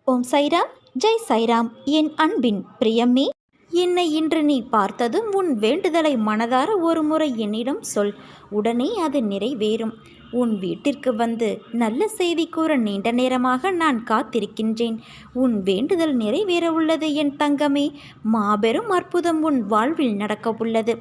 ஓம் சைராம், ஜெய் சைராம். என் அன்பின் பிரியமே, என்னை இன்று நீ பார்த்ததும் உன் வேண்டுதலை மனதார ஒரு முறை என்னிடம் சொல். உடனே அது நிறைவேறும். உன் வீட்டிற்கு வந்து நல்ல செய்தி கூற நீண்ட நேரமாக நான் காத்திருக்கின்றேன். உன் வேண்டுதல் நிறைவேற உள்ளது என் தங்கமே. மாபெரும் அற்புதம் உன் வாழ்வில் நடக்க உள்ளது.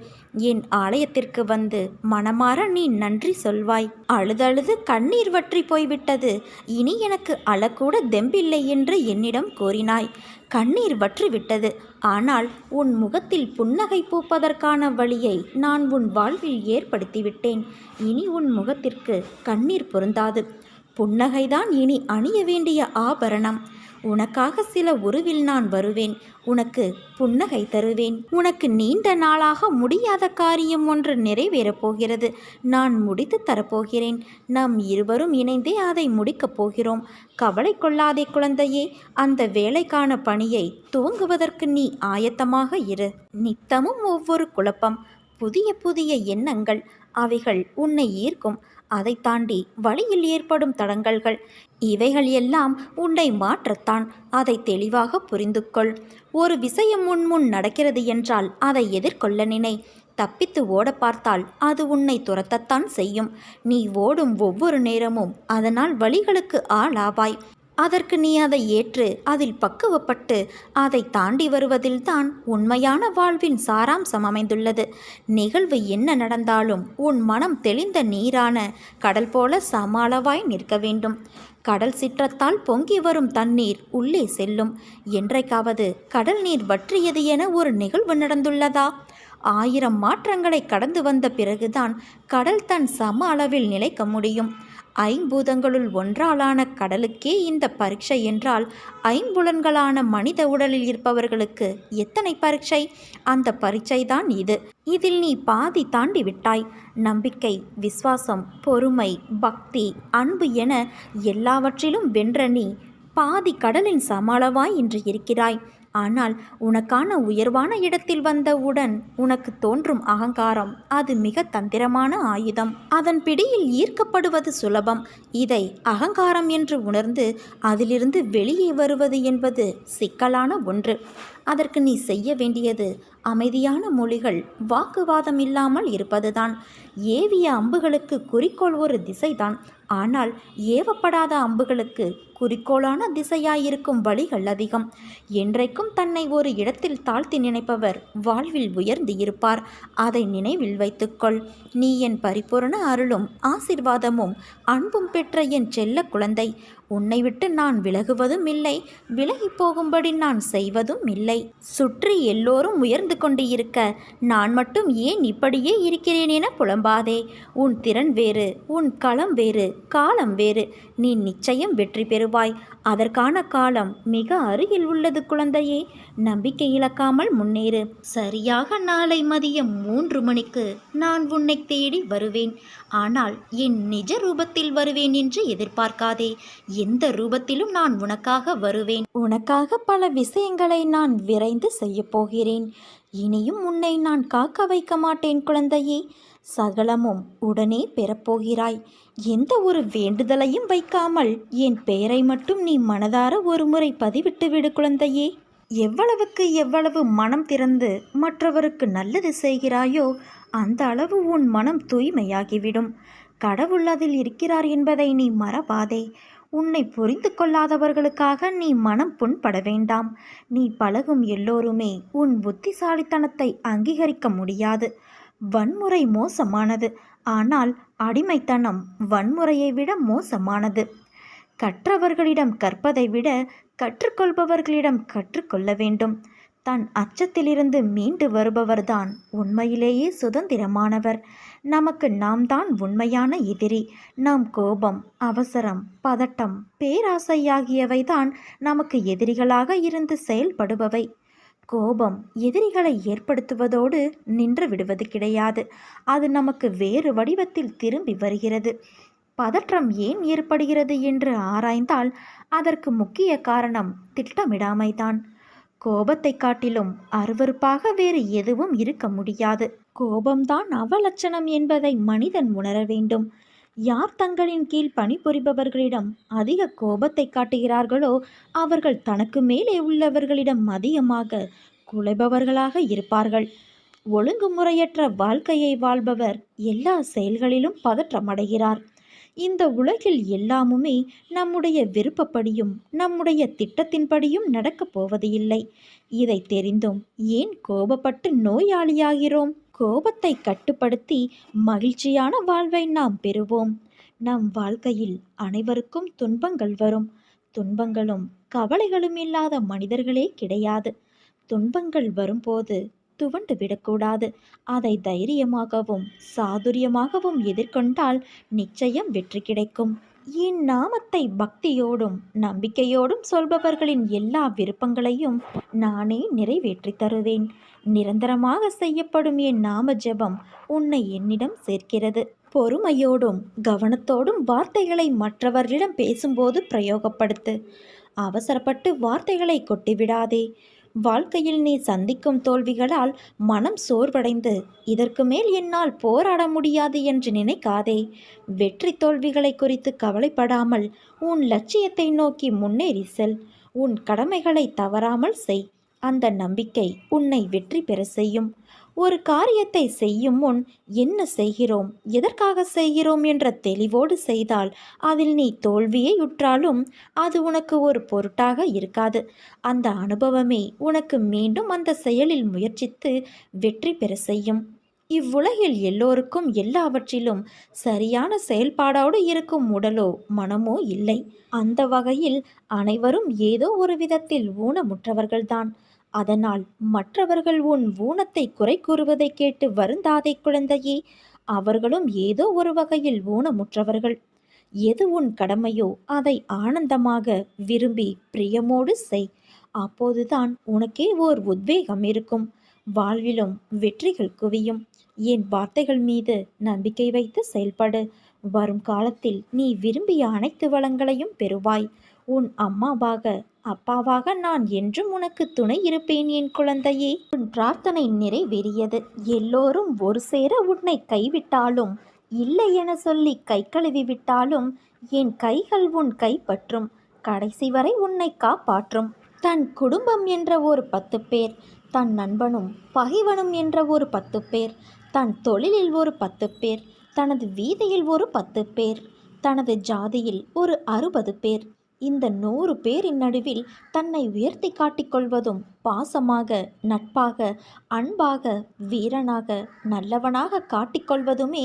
என் ஆலயத்திற்கு வந்து மனமாற நீ நன்றி சொல்வாய். அழுதழுது கண்ணீர் வற்றி போய்விட்டது, இனி எனக்கு அழக்கூட தெம்பில்லை என்று என்னிடம் கூறினாய். கண்ணீர் வற்றிவிட்டது. ஆனால் உன் முகத்தில் புன்னகை பூப்பதற்கான வழியை நான் உன் வாழ்வில் ஏற்படுத்திவிட்டேன். இனி உன் முகத்திற்கு கண்ணீர் பொருந்தாது. புன்னகைதான் இனி அணிய வேண்டிய ஆபரணம். உனக்காக சில உருவில் நான் வருவேன். உனக்கு புன்னகை தருவேன். உனக்கு நீண்ட நாளாக முடியாத காரியம் ஒன்று நிறைவேறப் போகிறது. நான் முடித்து தரப்போகிறேன். நாம் இருவரும் இணைந்தே அதை முடிக்கப் போகிறோம். கவலை கொள்ளாதே குழந்தையே. அந்த வேலைக்கான பணியை துவங்குவதற்கு நீ ஆயத்தமாக இரு. நித்தமும் ஒவ்வொரு குழப்பம், புதிய புதிய எண்ணங்கள், அவைகள் உன்னை ஈர்க்கும். அதை தாண்டி வழியில் ஏற்படும் தடங்கல்கள், இவைகள் எல்லாம் உன்னை மாற்றத்தான். அதை தெளிவாக புரிந்து கொள். ஒரு விஷயம் முன் நடக்கிறது என்றால் அதை எதிர்கொள்ள நினை. தப்பித்து ஓட பார்த்தால் அது உன்னை துரத்தத்தான் செய்யும். நீ ஓடும் ஒவ்வொரு நேரமும் அதனால் வழிகளுக்கு ஆளாவாய். அதற்கு நீ அதை ஏற்று அதில் பக்குவப்பட்டு அதை தாண்டி வருவதில்தான் உண்மையான வாழ்வின் சாராம்சம் அமைந்துள்ளது. நிகழ்வு என்ன நடந்தாலும் உன் மனம் தெளிந்த நீரான கடல் போல சமாளவாய் நிற்க வேண்டும். கடல் சிற்றத்தால் பொங்கி வரும் தண்ணீர் உள்ளே செல்லும். என்றைக்காவது கடல் நீர் வற்றியது என ஒரு நிகழ்வு நடந்துள்ளதா? 1000 மாற்றங்களை கடந்து வந்த பிறகுதான் கடல் தன் சம அளவில் நிலைக்க முடியும். ஐம்பூதங்களுள் ஒன்றாலான கடலுக்கே இந்த பரீட்சை என்றால், ஐம்புலன்களான மனித உடலில் இருப்பவர்களுக்கு எத்தனை பரீட்சை? அந்த பரீட்சை தான் இது. இதில் நீ பாதி தாண்டி விட்டாய். நம்பிக்கை, விசுவாசம், பொறுமை, பக்தி, அன்பு என எல்லாவற்றிலும் வென்ற நீ பாதி கடலின் சமாளவாய் இன்று இருக்கிறாய். ஆனால் உனக்கான உயர்வான இடத்தில் வந்தவுடன் உனக்கு தோன்றும் அகங்காரம், அது மிக தந்திரமான ஆயுதம். அதன் பிடியில் ஈர்க்கப்படுவது சுலபம். இதை அகங்காரம் என்று உணர்ந்து அதிலிருந்து வெளியே வருவது என்பது சிக்கலான ஒன்று. அதற்கு நீ செய்ய வேண்டியது அமைதியான மொழிகள், வாக்குவாதம் இல்லாமல் இருப்பதுதான். ஏவிய அம்புகளுக்கு குறிக்கோள் ஒரு திசைதான். ஆனால் ஏவப்படாத அம்புகளுக்கு குறிக்கோளான திசையாயிருக்கும் வழிகள் அதிகம். என்றைக்கும் தன்னை ஒரு இடத்தில் தாழ்த்தி நினைப்பவர் வாழ்வில் உயர்ந்து இருப்பார். அதை நினைவில் வைத்துக்கொள். நீ என் பரிபூரண அருளும் ஆசிர்வாதமும் அன்பும் பெற்ற என் செல்ல குழந்தை. உன்னை விட்டு நான் விலகுவதும் இல்லை, விலகி போகும்படி நான் செய்வதும் இல்லை. சுற்றி எல்லோரும் உயர்ந்து கொண்டு இருக்க நான் மட்டும் ஏன் இப்படியே இருக்கிறேன் என புலம்பாதே. உன் திறன் வேறு, உன் களம் வேறு, காலம் வேறு. நீ நிச்சயம் வெற்றி பெறுவாய். அதற்கான காலம் மிக அருகில் உள்ளது குழந்தையே. நம்பிக்கை இழக்காமல் முன்னேறு. சரியாக நாளை மதியம் 3 மணிக்கு நான் உன்னை தேடி வருவேன். ஆனால் என் நிஜ ரூபத்தில் வருவேன் என்று எதிர்பார்க்காதே. எந்த ரூபத்திலும் நான் உனக்காக வருவேன். உனக்காக பல விஷயங்களை நான் விரைந்து செய்யப் போகிறேன். இனியும் உன்னை நான் காக்க வைக்க மாட்டேன் குழந்தையே. சகலமும் உடனே பெறப்போகிறாய். எந்த ஒரு வேண்டுதலையும் வைக்காமல் என் பெயரை மட்டும் நீ மனதார ஒரு முறை பதிவிட்டு விடு குழந்தையே. எவ்வளவுக்கு எவ்வளவு மனம் திறந்து மற்றவருக்கு நல்லது செய்கிறாயோ அந்த அளவு உன் மனம் தூய்மையாகிவிடும். கடவுள் அதில் இருக்கிறார் என்பதை நீ மறவாதே. உன்னை புரிந்து கொள்ளாதவர்களுக்காக நீ மனம் புண்பட வேண்டாம். நீ பழகும் எல்லோருமே உன் புத்திசாலித்தனத்தை அங்கீகரிக்க முடியாது. வன்முறை மோசமானது. ஆனால் அடிமைத்தனம் வன்முறையை விட மோசமானது. கற்றவர்களிடம் கற்பதை விட கற்றுக்கொள்பவர்களிடம் கற்றுக்கொள்ள வேண்டும். தன் அச்சத்திலிருந்து மீண்டு வருபவர்தான் உண்மையிலேயே சுதந்திரமானவர். நமக்கு நாம் தான் உண்மையான எதிரி. நம் கோபம், அவசரம், பதட்டம், பேராசை ஆகியவைதான் நமக்கு எதிரிகளாக இருந்து செயல்படுபவை. கோபம் எதிரிகளை ஏற்படுத்துவதோடு நின்று விடுவது கிடையாது. அது நமக்கு வேறு வடிவத்தில் திரும்பி வருகிறது. பதற்றம் ஏன் ஏற்படுகிறது என்று ஆராய்ந்தால் அதற்கு முக்கிய காரணம் திட்டமிடாமைதான். கோபத்தை காட்டிலும் அருவருப்பாக வேறு எதுவும் இருக்க முடியாது. கோபம்தான் அவலட்சணம் என்பதை மனிதன் உணர வேண்டும். யார் தங்களின் கீழ் பணிபுரிபவர்களிடம் அதிக கோபத்தை காட்டுகிறார்களோ அவர்கள் தனக்கு மேலே உள்ளவர்களிடம் அதிகமாக குலைபவர்களாக இருப்பார்கள். ஒழுங்குமுறையற்ற வாழ்க்கையை வாழ்பவர் எல்லா செயல்களிலும் பதற்றமடைகிறார். இந்த உலகில் எல்லாமுமே நம்முடைய விருப்பப்படியும் நம்முடைய திட்டத்தின்படியும் நடக்கப் போவது இல்லை. இதை தெரிந்தும் ஏன் கோபப்பட்டு நோயாளியாகிறோம்? கோபத்தை கட்டுப்படுத்தி மகிழ்ச்சியான வாழ்வை நாம் பெறுவோம். நம் வாழ்க்கையில் அனைவருக்கும் துன்பங்கள் வரும். துன்பங்களும் கவலைகளும் இல்லாத மனிதர்களே கிடையாது. துன்பங்கள் வரும்போது துவண்டு விடக்கூடாது. அதை தைரியமாகவும் சாதுரியமாகவும் எதிர்கொண்டால் நிச்சயம் வெற்றி கிடைக்கும். என் நாமத்தை பக்தியோடும் நம்பிக்கையோடும் சொல்பவர்களின் எல்லா விருப்பங்களையும் நானே நிறைவேற்றி தருவேன். நிரந்தரமாக செய்யப்படும் என் நாம ஜெபம் உன்னை என்னிடம் சேர்க்கிறது. பொறுமையோடும் கவனத்தோடும் வார்த்தைகளை மற்றவர்களிடம் பேசும்போது பிரயோகப்படுத்து. அவசரப்பட்டு வார்த்தைகளை கொட்டிவிடாதே. வாழ்க்கையில் நீ சந்திக்கும் தோல்விகளால் மனம் சோர்வடைந்து இதற்கு மேல் என்னால் போராட முடியாது என்று நினைக்காதே. வெற்றி தோல்விகளை குறித்து கவலைப்படாமல் உன் லட்சியத்தை நோக்கி முன்னேறி செல். உன் கடமைகளை தவறாமல் செய். அந்த நம்பிக்கை உன்னை வெற்றி பெற செய்யும். ஒரு காரியத்தை செய்யும் முன் என்ன செய்கிறோம், எதற்காக செய்கிறோம் என்ற தெளிவோடு செய்தால் அதில் நீ தோல்வியை உற்றாலும் அது உனக்கு ஒரு பொருட்டாக இருக்காது. அந்த அனுபவமே உனக்கு மீண்டும் அந்த செயலில் முயற்சித்து வெற்றி பெற செய்யும். இவ்வுலகில் எல்லோருக்கும் எல்லாவற்றிலும் சரியான செயல்பாடோடு இருக்கும் உடலோ மனமோ இல்லை. அந்த வகையில் அனைவரும் ஏதோ ஒரு விதத்தில் ஊனமுற்றவர்கள்தான். அதனால் மற்றவர்கள் உன் ஊனத்தை குறை கூறுவதை கேட்டு வருந்தாதே குழந்தையே. அவர்களும் ஏதோ ஒரு வகையில் ஊனமுற்றவர்கள். எது உன் கடமையோ அதை ஆனந்தமாக விரும்பி பிரியமோடு செய். அப்போதுதான் உனக்கே ஓர் உத்வேகம் இருக்கும். வாழ்விலும் வெற்றிகள் குவியும். என் வார்த்தைகள் மீது நம்பிக்கை வைத்து செயல்படு. வரும் காலத்தில் நீ விரும்பிய அனைத்து வளங்களையும் பெறுவாய். உன் அம்மாவாக அப்பாவாக நான் என்றும் உனக்கு துணை இருப்பேன் என் குழந்தையே. உன் பிரார்த்தனை நிறைவேறியது. எல்லோரும் ஒரு சேர உன்னை கைவிட்டாலும் இல்லை என சொல்லி கை கழுவி விட்டாலும் என் கைகள் உன் கைப்பற்றும். கடைசி வரை உன்னை காப்பாற்றும். தன் குடும்பம் என்ற ஒரு 10 பேர், தன் நண்பனும் பகைவனும் என்ற ஒரு 10 பேர், தன் தொழிலில் ஒரு 10 பேர், தனது வீதியில் ஒரு 10 பேர், தனது ஜாதியில் ஒரு 60 பேர். இந்த 100 பேரின் நடுவில் தன்னை உயர்த்தி காட்டிக்கொள்வதும் பாசமாக, நட்பாக, அன்பாக, வீரனாக, நல்லவனாக காட்டிக்கொள்வதுமே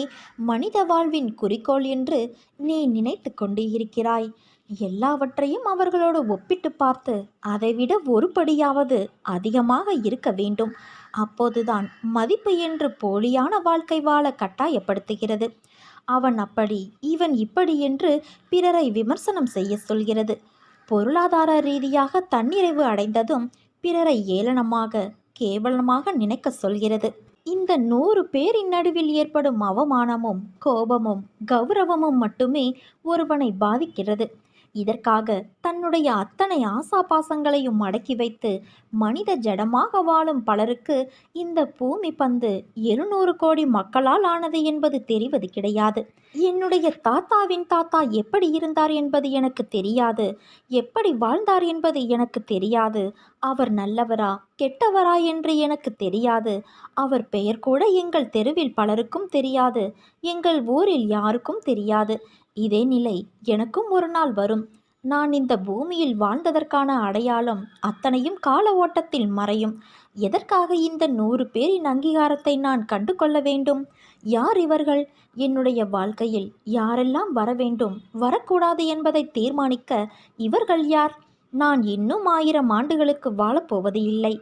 மனித வாழ்வின் குறிக்கோள் என்று நீ நினைத்து கொண்டு இருக்கிறாய். எல்லாவற்றையும் அவர்களோடு ஒப்பிட்டு பார்த்து அதைவிட ஒரு படியாவது அதிகமாக இருக்க வேண்டும். அப்போதுதான் மதிப்பு என்று போலியான வாழ்க்கை வாழ கட்டாயப்படுத்துகிறது. அவன் அப்படி இவன் இப்படி என்று பிறரை விமர்சனம் செய்ய சொல்கிறது. பொருளாதார ரீதியாக தன்னிறைவு அடைந்ததும் பிறரை ஏளனமாக கேவலமாக நினைக்க சொல்கிறது. இந்த 100 பேரின் நடுவில் ஏற்படும் அவமானமும் கோபமும் கௌரவமும் மட்டுமே ஒருவனை பாதிக்கிறது. இதற்காக தன்னுடைய அத்தனை ஆசாபாசங்களையும் அடக்கி வைத்து மனித ஜடமாக வாழும் பலருக்கு இந்த பூமி பந்து 700 கோடி மக்களால் ஆனது என்பது தெரிவது கிடையாது. என்னுடைய தாத்தாவின் தாத்தா எப்படி இருந்தார் என்பது எனக்கு தெரியாது. எப்படி வாழ்ந்தார் என்பது எனக்கு தெரியாது. அவர் நல்லவரா கெட்டவரா என்று எனக்கு தெரியாது. அவர் பெயர் கூட எங்கள் தெருவில் பலருக்கும் தெரியாது. எங்கள் ஊரில் யாருக்கும் தெரியாது. இதே நிலை எனக்கும் ஒரு நாள் வரும். நான் இந்த பூமியில் வாழ்ந்ததற்கான அடையாளம் அத்தனையும் கால ஓட்டத்தில் மறையும். எதற்காக இந்த 100 பேரின் அங்கீகாரத்தை நான் கண்டு கொள்ள வேண்டும்? யார் இவர்கள்? என்னுடைய வாழ்க்கையில் யாரெல்லாம் வர வேண்டும், வரக்கூடாது என்பதை தீர்மானிக்க இவர்கள் யார்? நான் இன்னும் 1000 ஆண்டுகளுக்கு வாழப்போவது இல்லை.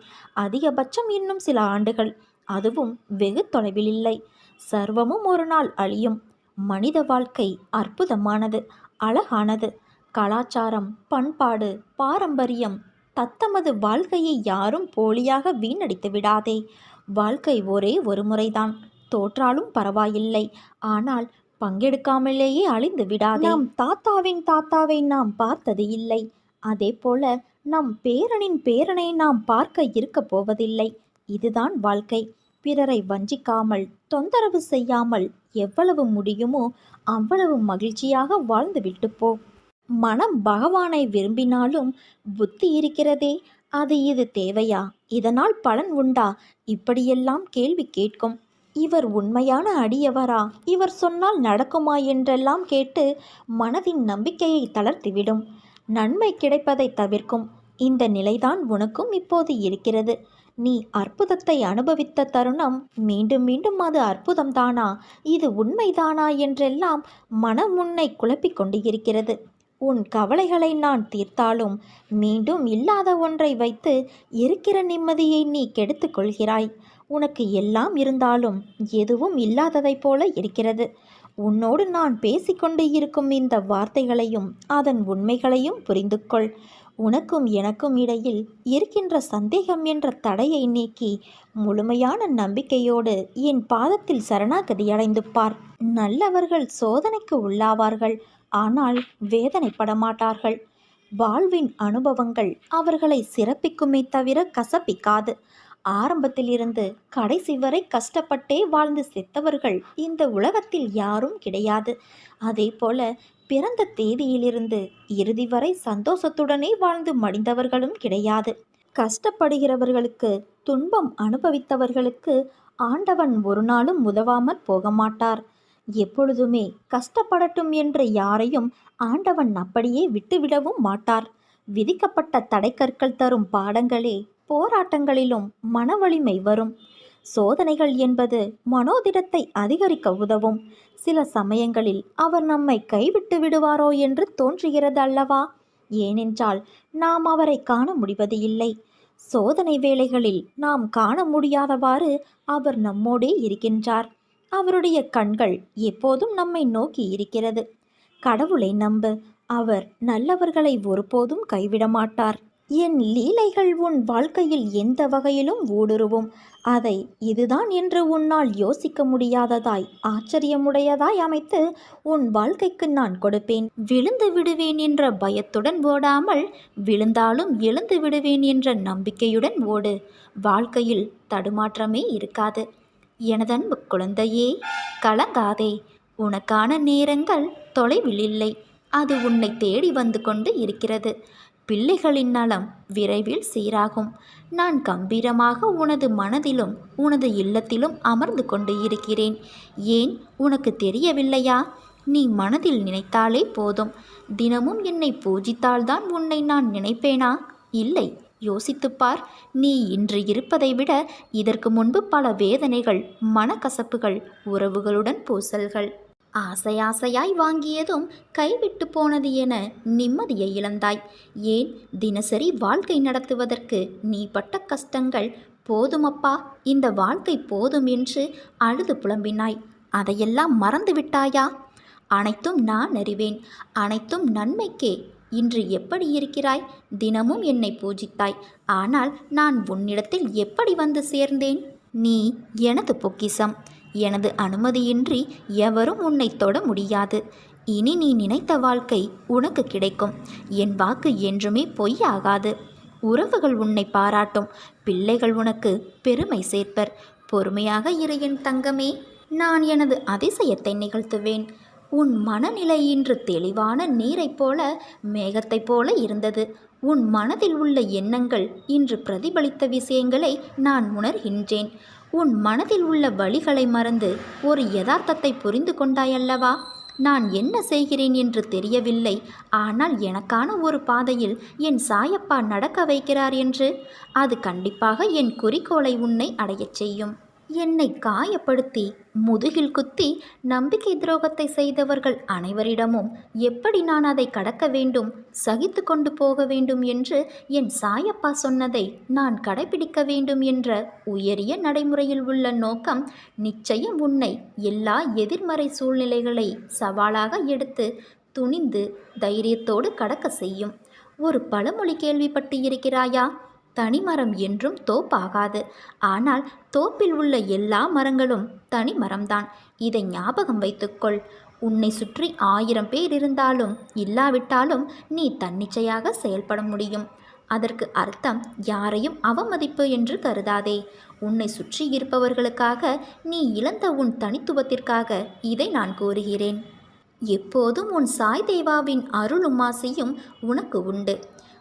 அதிகபட்சம் இன்னும் சில ஆண்டுகள். அதுவும் வெகு தொலைவில் இல்லை. சர்வமும் ஒரு நாள் அழியும். மனித வாழ்க்கை அற்புதமானது, அழகானது. கலாச்சாரம், பண்பாடு, பாரம்பரியம், தத்தமது வாழ்க்கையை யாரும் போலியாக வீணடித்து விடாதே. வாழ்க்கை ஒரே ஒரு முறைதான். தோற்றாலும் பரவாயில்லை, ஆனால் பங்கெடுக்காமலேயே அழிந்து விடாதே. நம் தாத்தாவின் தாத்தாவை நாம் பார்த்தது இல்லை. அதே போல நம் பேரனின் பேரனை நாம் பார்க்க இருக்க போவதில்லை. இதுதான் வாழ்க்கை. பிறரை வஞ்சிக்காமல் தொந்தரவு செய்யாமல் எவ்வளவு முடியுமோ அவ்வளவு மகிழ்ச்சியாக வாழ்ந்துவிட்டு போ. மனம் பகவானை விரும்பினாலும் புத்தி இருக்கிறதே, அது இது தேவையா, இதனால் பலன் உண்டா, இப்படியெல்லாம் கேள்வி கேட்கும். இவர் உண்மையான அடியவரா, இவர் சொன்னால் நடக்குமா என்றெல்லாம் கேட்டு மனதின் நம்பிக்கையை தளர்த்திவிடும். நன்மை கிடைப்பதை தவிர்க்கும். இந்த நிலைதான் உனக்கும் இப்போது இருக்கிறது. நீ அற்புதத்தை அனுபவித்த தருணம் மீண்டும் மீண்டும் அது அற்புதம்தானா, இது உண்மைதானா என்றெல்லாம் மனம் உன்னை குழப்பிக் கொண்டு இருக்கிறது. உன் கவலைகளை நான் தீர்த்தாலும் மீண்டும் இல்லாத ஒன்றை வைத்து இருக்கிற நிம்மதியை நீ கெடுத்து கொள்கிறாய். உனக்கு எல்லாம் இருந்தாலும் எதுவும் இல்லாததைப் போல இருக்கிறது. உன்னோடு நான் பேசிக்கொண்டு இருக்கும் இந்த வார்த்தைகளையும் அதன் உண்மைகளையும் புரிந்து கொள். உனக்கும் எனக்கும் இடையில் இருக்கின்ற சந்தேகம் என்ற தடையை நீக்கி முழுமையான நம்பிக்கையோடு என் பாதத்தில் சரணாகதி அடைந்து பார். நல்லவர்கள் சோதனைக்கு உள்ளாவார்கள், ஆனால் வேதனைப்பட மாட்டார்கள். வாழ்வின் அனுபவங்கள் அவர்களை சிறப்பிக்குமே தவிர கசப்பிக்காது. ஆரம்பத்திலிருந்து கடைசி வரை கஷ்டப்பட்டே வாழ்ந்து செத்தவர்கள் இந்த உலகத்தில் யாரும் கிடையாது. அதே போல பிறந்த தேதியிலிருந்து இறுதி வரை சந்தோஷத்துடனே வாழ்ந்து மடிந்தவர்களும் கிடையாது. கஷ்டப்படுகிறவர்களுக்கு, துன்பம் அனுபவித்தவர்களுக்கு ஆண்டவன் ஒரு நாளும் உதவாமற் போக மாட்டார். எப்பொழுதுமே கஷ்டப்படட்டும் என்று யாரையும் ஆண்டவன் அப்படியே விட்டுவிடவும் மாட்டார். விதிக்கப்பட்ட தடைக்கற்கள் தரும் பாடங்களே போராட்டங்களிலும் மன வலிமை வரும். சோதனைகள் என்பது மனோதிடத்தை அதிகரிக்க உதவும். சில சமயங்களில் அவர் நம்மை கைவிட்டு விடுவாரோ என்று தோன்றுகிறது அல்லவா? ஏனென்றால் நாம் அவரை காண முடிவது இல்லை. சோதனை வேளைகளில் நாம் காண முடியாதவாறு அவர் நம்மோடே இருக்கின்றார். அவருடைய கண்கள் எப்போதும் நம்மை நோக்கி இருக்கிறது. கடவுளை நம்பு, அவர் நல்லவர்களை ஒருபோதும் கைவிட மாட்டார். என் லீலைகள் உன் வாழ்க்கையில் எந்த வகையிலும் ஊடுருவும். அதை இதுதான் என்று உன்னால் யோசிக்க முடியாததாய், ஆச்சரியமுடையதாய் அமைத்து உன் வாழ்க்கைக்கு நான் கொடுப்பேன். விழுந்து விடுவேன் என்ற பயத்துடன் ஓடாமல், விழுந்தாலும் எழுந்து விடுவேன் என்ற நம்பிக்கையுடன் ஓடு. வாழ்க்கையில் தடுமாற்றமே இருக்காது. எனதன்பு குழந்தையே, கலங்காதே. உனக்கான நேரங்கள் தொலைவில் இல்லை. அது உன்னை தேடி வந்து கொண்டு இருக்கிறது. பிள்ளைகளின் நலம் விரைவில் சீராகும். நான் கம்பீரமாக உனது மனதிலும் உனது இல்லத்திலும் அமர்ந்து கொண்டு இருக்கிறேன். ஏன் உனக்கு தெரியவில்லையா? நீ மனதில் நினைத்தாலே போதும். தினமும் என்னை பூஜித்தால்தான் உன்னை நான் நினைப்பேனா? இல்லை, யோசித்துப்பார். நீ இன்று இருப்பதை விட இதற்கு முன்பு பல வேதனைகள், மனக்கசப்புகள், உறவுகளுடன் பூசல்கள், ஆசையாய் வாங்கியதும் கைவிட்டு போனது என நிம்மதியை இழந்தாய். ஏன் தினசரி வாழ்க்கை நடத்துவதற்கு நீ பட்ட கஷ்டங்கள் போதுமப்பா, இந்த வாழ்க்கை போதும் என்று அழுது புலம்பினாய். அதையெல்லாம் மறந்து விட்டாயா? அனைத்தும் நான் அறிவேன். அனைத்தும் நன்மைக்கே. இன்று எப்படி இருக்கிறாய்? தினமும் என்னை பூஜித்தாய். ஆனால் நான் உன்னிடத்தில் எப்படி வந்து சேர்ந்தேன்? நீ எனது பொக்கிஷம். எனது அனுமதியின்றி எவரும் உன்னை தொட முடியாது. இனி நீ நினைத்த வாழ்க்கை உனக்கு கிடைக்கும். என் வாக்கு என்றுமே பொய்யாகாது. உறவுகள் உன்னை பாராட்டும். பிள்ளைகள் உனக்கு பெருமை சேர்ப்பர். பொறுமையாக இரு என் தங்கமே. நான் எனது அதிசயத்தை நிகழ்த்துவேன். உன் மனநிலை இன்று தெளிவான நீரைப் போல, மேகத்தைப் போல இருந்தது. உன் மனதில் உள்ள எண்ணங்கள் இன்று பிரதிபலித்த விஷயங்களை நான் உணர்கின்றேன். உன் மனதில் உள்ள வழிகளை மறந்து ஒரு யதார்த்தத்தை புரிந்து கொண்டாயல்லவா? நான் என்ன செய்கிறேன் என்று தெரியவில்லை, ஆனால் எனக்கான ஒரு பாதையில் என் சாயப்பா நடக்க வைக்கிறார் என்று. அது கண்டிப்பாக என் குறிக்கோளை உன்னை அடையச் செய்யும். என்னை காயப்படுத்தி முதுகில் குத்தி நம்பிக்கை துரோகத்தை செய்தவர்கள் அனைவரிடமும் எப்படி நான் அதை கடக்க வேண்டும், சகித்து கொண்டு போக வேண்டும் என்று என் சாயப்பா சொன்னதை நான் கடைபிடிக்க வேண்டும் என்ற உயரிய நடைமுறையில் உள்ள நோக்கம் நிச்சயம் உன்னை எல்லா எதிர்மறை சூழ்நிலைகளை சவாலாக எடுத்து துணிந்து தைரியத்தோடு கடக்க செய்யும். ஒரு பழமொழி கேள்விப்பட்டு இருக்கிறாயா? தனிமரம் என்றும் தோப்பாகாது. ஆனால் தோப்பில் உள்ள எல்லா மரங்களும் தனி மரம்தான். இதை ஞாபகம் வைத்துக்கொள். உன்னை சுற்றி 1000 பேர் இருந்தாலும் இல்லாவிட்டாலும் நீ தன்னிச்சையாக செயல்பட முடியும். அதற்கு அர்த்தம் யாரையும் அவமதிப்பு என்று கருதாதே. உன்னை சுற்றி இருப்பவர்களுக்காக நீ இழந்த உன் தனித்துவத்திற்காக இதை நான் கூறுகிறேன். எப்போதும் உன் சாய் தேவாவின் அருளும் ஆசையும் உனக்கு உண்டு.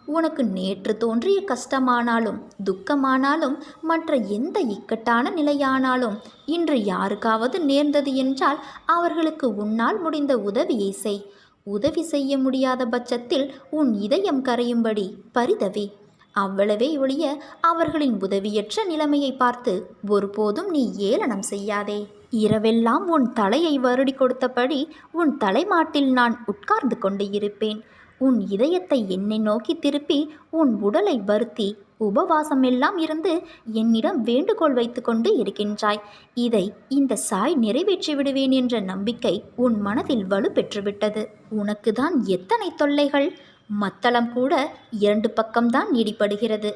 உனக்கு நேற்று தோன்றிய கஷ்டமானாலும் துக்கமானாலும் மற்ற எந்த இக்கட்டான நிலையானாலும் இன்று யாருக்காவது நேர்ந்தது என்றால் அவர்களுக்கு உன்னால் முடிந்த உதவியை செய். உதவி செய்ய முடியாத பட்சத்தில் உன் இதயம் கரையும்படி பரிதவி. அவ்வளவே ஒழிய அவர்களின் உதவியற்ற நிலைமையை பார்த்து ஒருபோதும் நீ ஏளனம் செய்யாதே. இரவெல்லாம் உன் தலையை வருடி கொடுத்தபடி உன் தலைமாட்டில் நான் உட்கார்ந்து கொண்டு இருப்பேன். உன் இதயத்தை என்னை நோக்கி திருப்பி உன் உடலை வருத்தி உபவாசமெல்லாம் இருந்து என்னிடம் வேண்டுகோள் வைத்து கொண்டு இருக்கின்றாய். இதை இந்த சாய் நிறைவேற்றி விடுவேன் என்ற நம்பிக்கை உன் மனதில் வலு பெற்றுவிட்டது. உனக்கு தான் எத்தனை தொல்லைகள்! மத்தளம் கூட 2 பக்கம்தான் இடிபடுகிறது.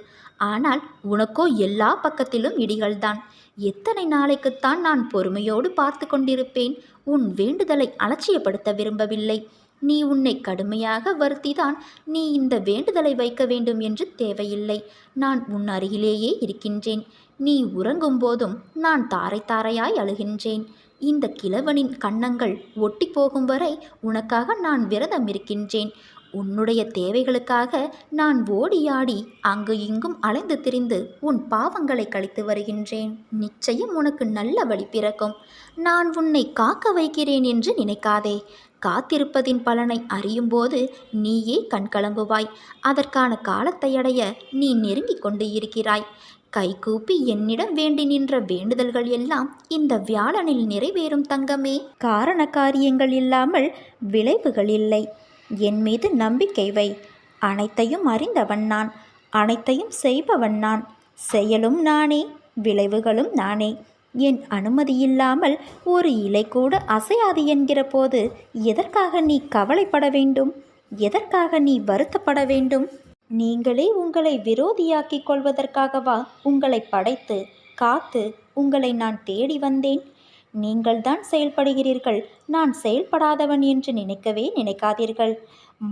ஆனால் உனக்கோ எல்லா பக்கத்திலும் இடிகள்தான். எத்தனை நாளைக்குத்தான் நான் பொறுமையோடு பார்த்து கொண்டிருப்பேன்? உன் வேண்டுதலை அலட்சியப்படுத்த விரும்பவில்லை. நீ உன்னை கடுமையாக வருத்திதான் நீ இந்த வேண்டுதலை வைக்க வேண்டும் என்று தேவையில்லை. நான் உன் அருகிலேயே இருக்கின்றேன். நீ உறங்கும் போதும் நான் தாரை தாரையாய் அழுகின்றேன். இந்த கிழவனின் கன்னங்கள் ஒட்டி போகும் வரை உனக்காக நான் விரதம் இருக்கின்றேன். உன்னுடைய தேவைகளுக்காக நான் ஓடியாடி அங்கு இங்கும் அலைந்து திரிந்து உன் பாவங்களை கழித்து வருகின்றேன். நிச்சயம் உனக்கு நல்ல வழி பிறக்கும். நான் உன்னை காக்க வைக்கிறேன் என்று நினைக்காதே. காத்திருப்பதின் பலனை அறியும்போது நீயே கண்கலங்குவாய். அதற்கான காலத்தை அடைய நீ நெருங்கிக் கொண்டு இருக்கிறாய். கைகூப்பி என்னிடம் வேண்டி நின்ற வேண்டுதல்கள் எல்லாம் இந்த வியாழனில் நிறைவேறும் தங்கமே. காரண காரியங்கள் இல்லாமல் விளைவுகள் இல்லை. என் மீது நம்பிக்கை வை. அனைத்தையும் அறிந்தவன் நான். அனைத்தையும் செய்பவன் நான். செயலும் நானே, விளைவுகளும் நானே. என் அனுமதியில்லாமல் ஒரு இலை கூட அசையாது என்கிற போது எதற்காக நீ கவலைப்பட வேண்டும்? எதற்காக நீ வருத்தப்பட வேண்டும்? நீங்களே உங்களை விரோதியாக்கிக் கொள்வதற்காகவா உங்களை படைத்து காத்து உங்களை நான் தேடி வந்தேன்? நீங்கள்தான் செயல்படுகிறீர்கள். நான் செயல்படாதவன் என்று நினைக்கவே நினைக்காதீர்கள்.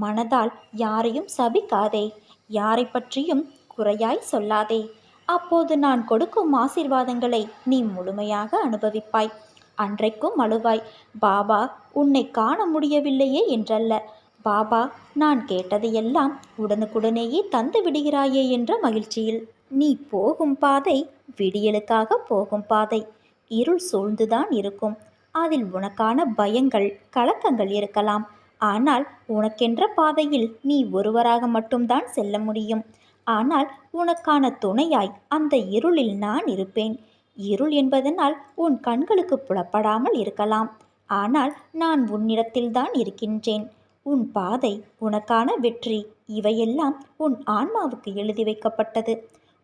மனதால் யாரையும் சபிக்காதே. யாரை பற்றியும் குறையாய் சொல்லாதே. அப்போது நான் கொடுக்கும் ஆசீர்வாதங்களை நீ முழுமையாக அனுபவிப்பாய். அன்றைக்கும் அழுவாய், பாபா உன்னை காண முடியவில்லையே என்றல்ல, பாபா நான் கேட்டதையெல்லாம் உடனுக்குடனேயே தந்து விடுகிறாயே என்ற மகிழ்ச்சியில். நீ போகும் பாதை விடியலுக்காக போகும் பாதை. இருள் சூழ்ந்துதான் இருக்கும். அதில் உனக்கான பயங்கள் கலக்கங்கள் இருக்கலாம். ஆனால் உனக்கென்ற பாதையில் நீ ஒருவராக மட்டும்தான் செல்ல முடியும். ஆனால் உனக்கான துணையாய் அந்த இருளில் நான் இருப்பேன். இருள் என்பதனால் உன் கண்களுக்கு புலப்படாமல் இருக்கலாம். ஆனால் நான் உன்னிடத்தில்தான் இருக்கின்றேன். உன் பாதை, உனக்கான வெற்றி, இவையெல்லாம் உன் ஆன்மாவுக்கு எழுதி வைக்கப்பட்டது.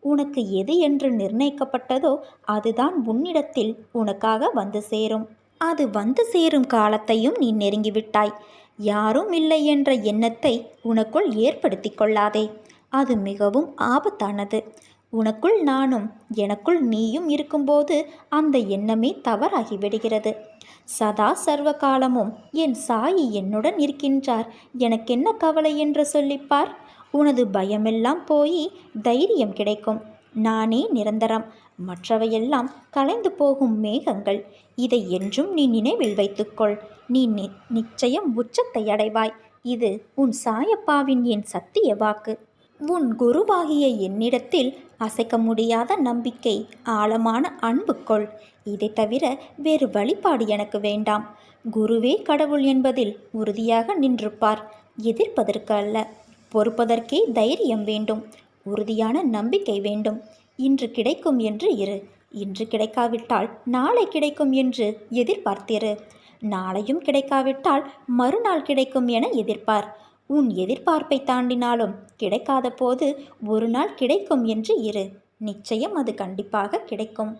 உனக்கு எது என்று நிர்ணயிக்கப்பட்டதோ அதுதான் உன்னிடத்தில் உனக்காக வந்து சேரும். அது வந்து சேரும் காலத்தையும் நீ நெருங்கிவிட்டாய். யாரும் இல்லை என்ற எண்ணத்தை உனக்குள் ஏற்படுத்தி கொள்ளாதே. அது மிகவும் ஆபத்தானது. உனக்குள் நானும் எனக்குள் நீயும் இருக்கும்போது அந்த எண்ணமே தவறாகிவிடுகிறது. சதா சர்வ காலமும் என் சாயி என்னுடன் இருக்கின்றார், எனக்கென்ன கவலை என்று சொல்லிப்பார். உனது பயமெல்லாம் போய் தைரியம் கிடைக்கும். நானே நிரந்தரம், மற்றவையெல்லாம் கலைந்து போகும் மேகங்கள். இதை என்றும் நீ நினைவில் வைத்துக்கொள். நீ நிச்சயம் உச்சத்தை அடைவாய். இது உன் சாயப்பாவின் என் சத்திய வாக்கு. உன் குருவாகிய என்னிடத்தில் அசைக்க முடியாத நம்பிக்கை, ஆழமான அன்பு கொள். இதை தவிர வேறு வழிபாடு எனக்கு வேண்டாம். குருவே கடவுள் என்பதில் உறுதியாக நின்றுப்பார். எதிர்ப்பதற்கு அல்ல, பொறுப்பதற்கே தைரியம் வேண்டும். உறுதியான நம்பிக்கை வேண்டும். இன்று கிடைக்கும் என்று இரு. இன்று கிடைக்காவிட்டால் நாளை கிடைக்கும் என்று எதிர்பார்த்திரு. நாளையும் கிடைக்காவிட்டால் மறுநாள் கிடைக்கும் என எதிர்பார். உன் எதிர்பார்ப்பை தாண்டினாலும் கிடைக்காத போது ஒரு நாள் கிடைக்கும் என்று இரு. நிச்சயம் அது கண்டிப்பாக கிடைக்கும்.